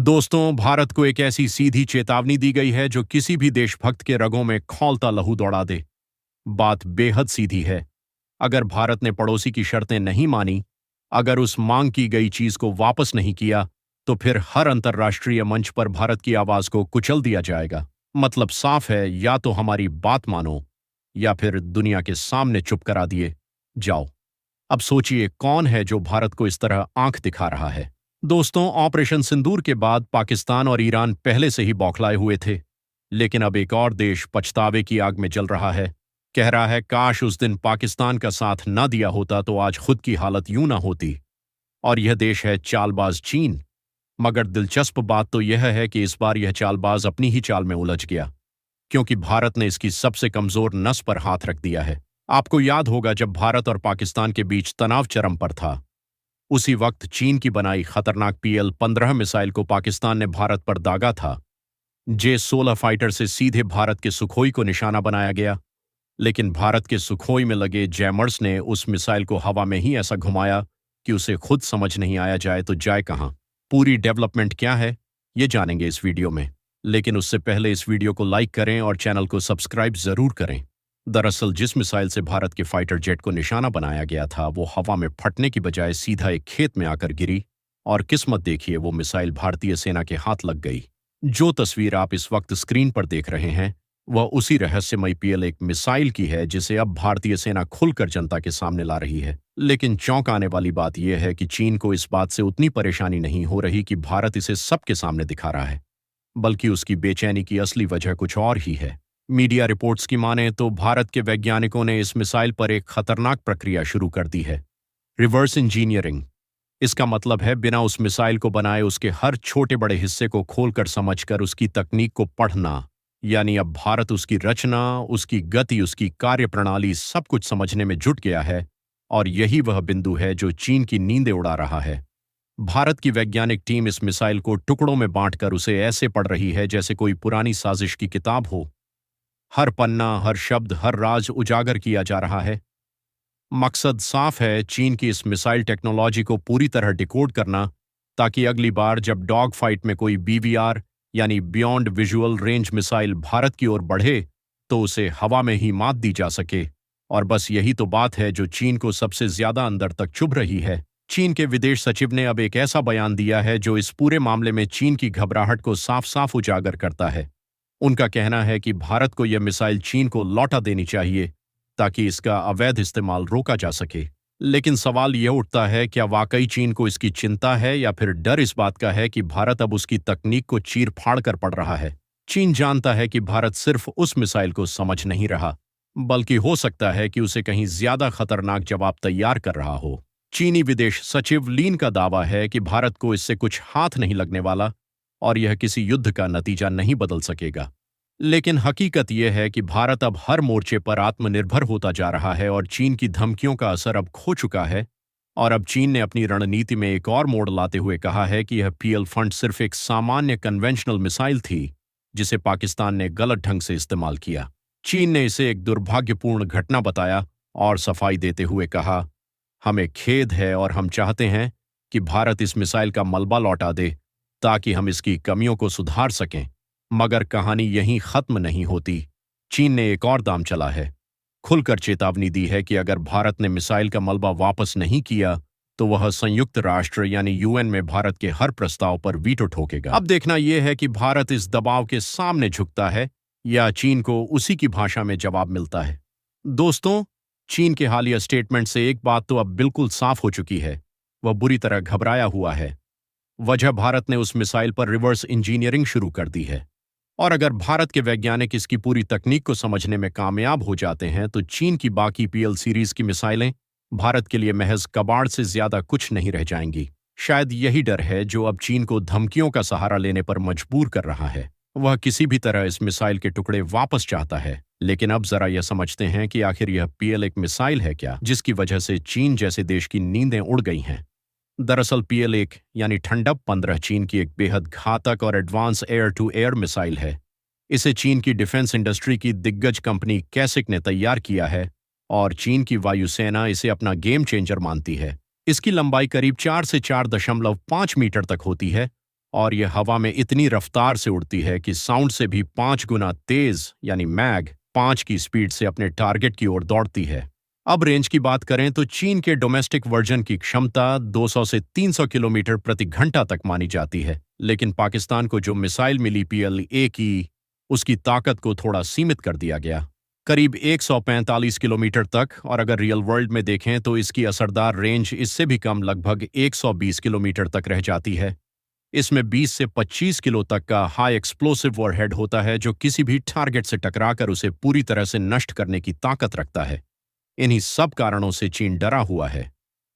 दोस्तों, भारत को एक ऐसी सीधी चेतावनी दी गई है जो किसी भी देशभक्त के रगों में खौलता लहू दौड़ा दे। बात बेहद सीधी है। अगर भारत ने पड़ोसी की शर्तें नहीं मानी, अगर उस मांग की गई चीज को वापस नहीं किया, तो फिर हर अंतर्राष्ट्रीय मंच पर भारत की आवाज को कुचल दिया जाएगा। मतलब साफ है, या तो हमारी बात मानो या फिर दुनिया के सामने चुप करा दिए जाओ। अब सोचिए, कौन है जो भारत को इस तरह आंख दिखा रहा है। दोस्तों, ऑपरेशन सिंदूर के बाद पाकिस्तान और ईरान पहले से ही बौखलाए हुए थे, लेकिन अब एक और देश पछतावे की आग में जल रहा है। कह रहा है, काश उस दिन पाकिस्तान का साथ न दिया होता तो आज खुद की हालत यूं ना होती। और यह देश है चालबाज चीन। मगर दिलचस्प बात तो यह है कि इस बार यह चालबाज अपनी ही चाल में उलझ गया, क्योंकि भारत ने इसकी सबसे कमजोर नस पर हाथ रख दिया है। आपको याद होगा, जब भारत और पाकिस्तान के बीच तनाव चरम पर था, उसी वक्त चीन की बनाई खतरनाक PL-15 मिसाइल को पाकिस्तान ने भारत पर दागा था। J-16 फाइटर से सीधे भारत के सुखोई को निशाना बनाया गया, लेकिन भारत के सुखोई में लगे जैमर्स ने उस मिसाइल को हवा में ही ऐसा घुमाया कि उसे खुद समझ नहीं आया जाए तो जाए कहां। पूरी डेवलपमेंट क्या है, ये जानेंगे इस वीडियो में। लेकिन उससे पहले इस वीडियो को लाइक करें और चैनल को सब्सक्राइब जरूर करें। दरअसल जिस मिसाइल से भारत के फाइटर जेट को निशाना बनाया गया था, वो हवा में फटने की बजाय सीधा एक खेत में आकर गिरी, और किस्मत देखिए, वो मिसाइल भारतीय सेना के हाथ लग गई। जो तस्वीर आप इस वक्त स्क्रीन पर देख रहे हैं, वह उसी रहस्यमयी PL-1 मिसाइल की है जिसे अब भारतीय सेना खुलकर जनता के सामने ला रही है। लेकिन चौंकाने वाली बात यह है कि चीन को इस बात से उतनी परेशानी नहीं हो रही कि भारत इसे सबके सामने दिखा रहा है, बल्कि उसकी बेचैनी की असली वजह कुछ और ही है। मीडिया रिपोर्ट्स की माने तो भारत के वैज्ञानिकों ने इस मिसाइल पर एक खतरनाक प्रक्रिया शुरू कर दी है, रिवर्स इंजीनियरिंग। इसका मतलब है, बिना उस मिसाइल को बनाए उसके हर छोटे बड़े हिस्से को खोलकर समझकर उसकी तकनीक को पढ़ना। यानी अब भारत उसकी रचना, उसकी गति, उसकी कार्यप्रणाली सब कुछ समझने में जुट गया है, और यही वह बिंदु है जो चीन की नींदें उड़ा रहा है। भारत की वैज्ञानिक टीम इस मिसाइल को टुकड़ों में बांटकर उसे ऐसे पढ़ रही है जैसे कोई पुरानी साजिश की किताब हो। हर पन्ना, हर शब्द, हर राज उजागर किया जा रहा है। मकसद साफ है, चीन की इस मिसाइल टेक्नोलॉजी को पूरी तरह डिकोड करना, ताकि अगली बार जब डॉग फाइट में कोई BVR यानी beyond visual range missile Bharat की ओर बढ़े, तो उसे हवा में ही मात दी जा सके। और बस यही तो बात है जो चीन को सबसे ज्यादा अंदर तक चुभ रही है। चीन के विदेश सचिव ने अब एक ऐसा बयान दिया है जो इस पूरे मामले में चीन की घबराहट को साफ साफ उजागर करता है। उनका कहना है कि भारत को यह मिसाइल चीन को लौटा देनी चाहिए, ताकि इसका अवैध इस्तेमाल रोका जा सके। लेकिन सवाल यह उठता है, क्या वाकई चीन को इसकी चिंता है, या फिर डर इस बात का है कि भारत अब उसकी तकनीक को चीर फाड़ कर पड़ रहा है। चीन जानता है कि भारत सिर्फ उस मिसाइल को समझ नहीं रहा, बल्कि हो सकता है कि उसे कहीं ज्यादा खतरनाक जवाब तैयार कर रहा हो। चीनी विदेश सचिव लीन का दावा है कि भारत को इससे कुछ हाथ नहीं लगने वाला, और यह किसी युद्ध का नतीजा नहीं बदल सकेगा। लेकिन हकीकत यह है कि भारत अब हर मोर्चे पर आत्मनिर्भर होता जा रहा है, और चीन की धमकियों का असर अब खो चुका है। और अब चीन ने अपनी रणनीति में एक और मोड़ लाते हुए कहा है कि यह PL-1 सिर्फ एक सामान्य कन्वेंशनल मिसाइल थी, जिसे पाकिस्तान ने गलत ढंग से इस्तेमाल किया। चीन ने इसे एक दुर्भाग्यपूर्ण घटना बताया और सफाई देते हुए कहा, हमें खेद है और हम चाहते हैं कि भारत इस मिसाइल का मलबा लौटा दे, ताकि हम इसकी कमियों को सुधार सकें। मगर कहानी यहीं खत्म नहीं होती। चीन ने एक और दाम चला है। खुलकर चेतावनी दी है कि अगर भारत ने मिसाइल का मलबा वापस नहीं किया, तो वह संयुक्त राष्ट्र यानी UN में भारत के हर प्रस्ताव पर वीटो ठोकेगा। अब देखना यह है कि भारत इस दबाव के सामने झुकता है, या चीन को उसी की भाषा में जवाब मिलता है। दोस्तों, चीन के हालिया स्टेटमेंट से एक बात तो अब बिल्कुल साफ हो चुकी है, वह बुरी तरह घबराया हुआ है। वजह, भारत ने उस मिसाइल पर रिवर्स इंजीनियरिंग शुरू कर दी है, और अगर भारत के वैज्ञानिक इसकी पूरी तकनीक को समझने में कामयाब हो जाते हैं, तो चीन की बाकी PL सीरीज की मिसाइलें भारत के लिए महज कबाड़ से ज्यादा कुछ नहीं रह जाएंगी। शायद यही डर है जो अब चीन को धमकियों का सहारा लेने पर मजबूर कर रहा है। वह किसी भी तरह इस मिसाइल के टुकड़े वापस चाहता है। लेकिन अब जरा यह समझते हैं कि आखिर यह PL-1 मिसाइल है क्या, जिसकी वजह से चीन जैसे देश की नींदें उड़ गई हैं। दरअसल PL-1 यानी ठंडप 15 चीन की एक बेहद घातक और advance air to air missile है। इसे चीन की डिफेंस इंडस्ट्री की दिग्गज कंपनी कैसिक ने तैयार किया है, और चीन की वायुसेना इसे अपना गेम चेंजर मानती है। इसकी लंबाई करीब 4 से 4.5 मीटर तक होती है, और यह हवा में इतनी रफ्तार से उड़ती है कि साउंड से भी 5 गुना तेज यानी मैग 5 की स्पीड से अपने टारगेट की ओर दौड़ती है। अब रेंज की बात करें तो चीन के डोमेस्टिक वर्जन की क्षमता 200 से 300 किलोमीटर प्रति घंटा तक मानी जाती है, लेकिन पाकिस्तान को जो मिसाइल मिली PLA की, उसकी ताकत को थोड़ा सीमित कर दिया गया, करीब 145 किलोमीटर तक। और अगर रियल वर्ल्ड में देखें तो इसकी असरदार रेंज इससे भी कम, लगभग 120 किलोमीटर तक रह जाती है। इसमें 20 से 25 किलो तक का हाई एक्सप्लोसिव वॉरहेड होता है जो किसी भी टारगेट से टकराकर उसे पूरी तरह से नष्ट करने की ताकत रखता है। इन्हीं सब कारणों से चीन डरा हुआ है,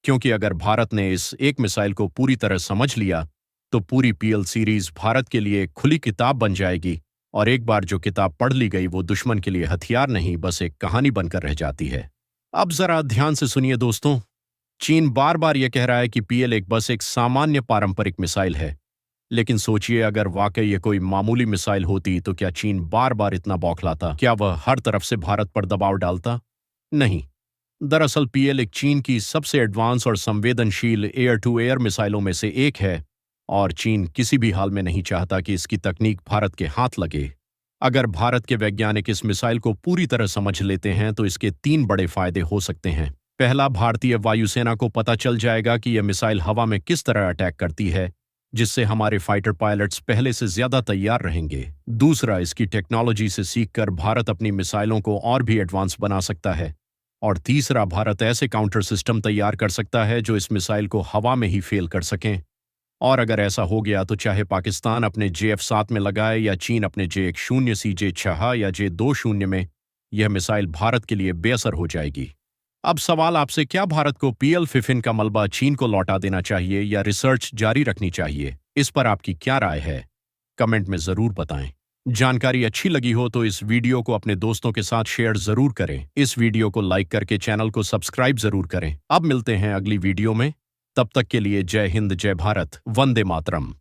क्योंकि अगर भारत ने इस एक मिसाइल को पूरी तरह समझ लिया तो पूरी PL सीरीज भारत के लिए खुली किताब बन जाएगी, और एक बार जो किताब पढ़ ली गई वो दुश्मन के लिए हथियार नहीं, बस एक कहानी बनकर रह जाती है। अब जरा ध्यान से सुनिए दोस्तों, चीन बार बार यह कह रहा है कि PL बस एक सामान्य पारंपरिक मिसाइल है, लेकिन सोचिए अगर वाकई ये कोई मामूली मिसाइल होती तो क्या चीन बार बार इतना बौखलाता? क्या वह हर तरफ से भारत पर दबाव डालता? नहीं। दरअसल PL चीन की सबसे एडवांस और संवेदनशील एयर टू एयर मिसाइलों में से एक है, और चीन किसी भी हाल में नहीं चाहता कि इसकी तकनीक भारत के हाथ लगे। अगर भारत के वैज्ञानिक इस मिसाइल को पूरी तरह समझ लेते हैं तो इसके 3 बड़े फायदे हो सकते हैं। पहला, भारतीय वायुसेना को पता चल जाएगा कि यह मिसाइल हवा में किस तरह अटैक करती है, जिससे हमारे फाइटर पायलट्स पहले से ज्यादा तैयार रहेंगे। दूसरा, इसकी टेक्नोलॉजी से सीखकर भारत अपनी मिसाइलों को और भी एडवांस बना सकता है। और तीसरा, भारत ऐसे काउंटर सिस्टम तैयार कर सकता है जो इस मिसाइल को हवा में ही फेल कर सकें। और अगर ऐसा हो गया तो चाहे पाकिस्तान अपने JF-7 में लगाए या चीन अपने J-10 CJ-6 या J-20 में, यह मिसाइल भारत के लिए बेअसर हो जाएगी। अब सवाल आपसे, क्या भारत को PL-15 का मलबा चीन को लौटा देना चाहिए या रिसर्च जारी रखनी चाहिए? इस पर आपकी क्या राय है? कमेंट में जरूर बताएं। जानकारी अच्छी लगी हो तो इस वीडियो को अपने दोस्तों के साथ शेयर जरूर करें। इस वीडियो को लाइक करके चैनल को सब्सक्राइब जरूर करें। अब मिलते हैं अगली वीडियो में, तब तक के लिए जय हिंद, जय भारत, वंदे मातरम।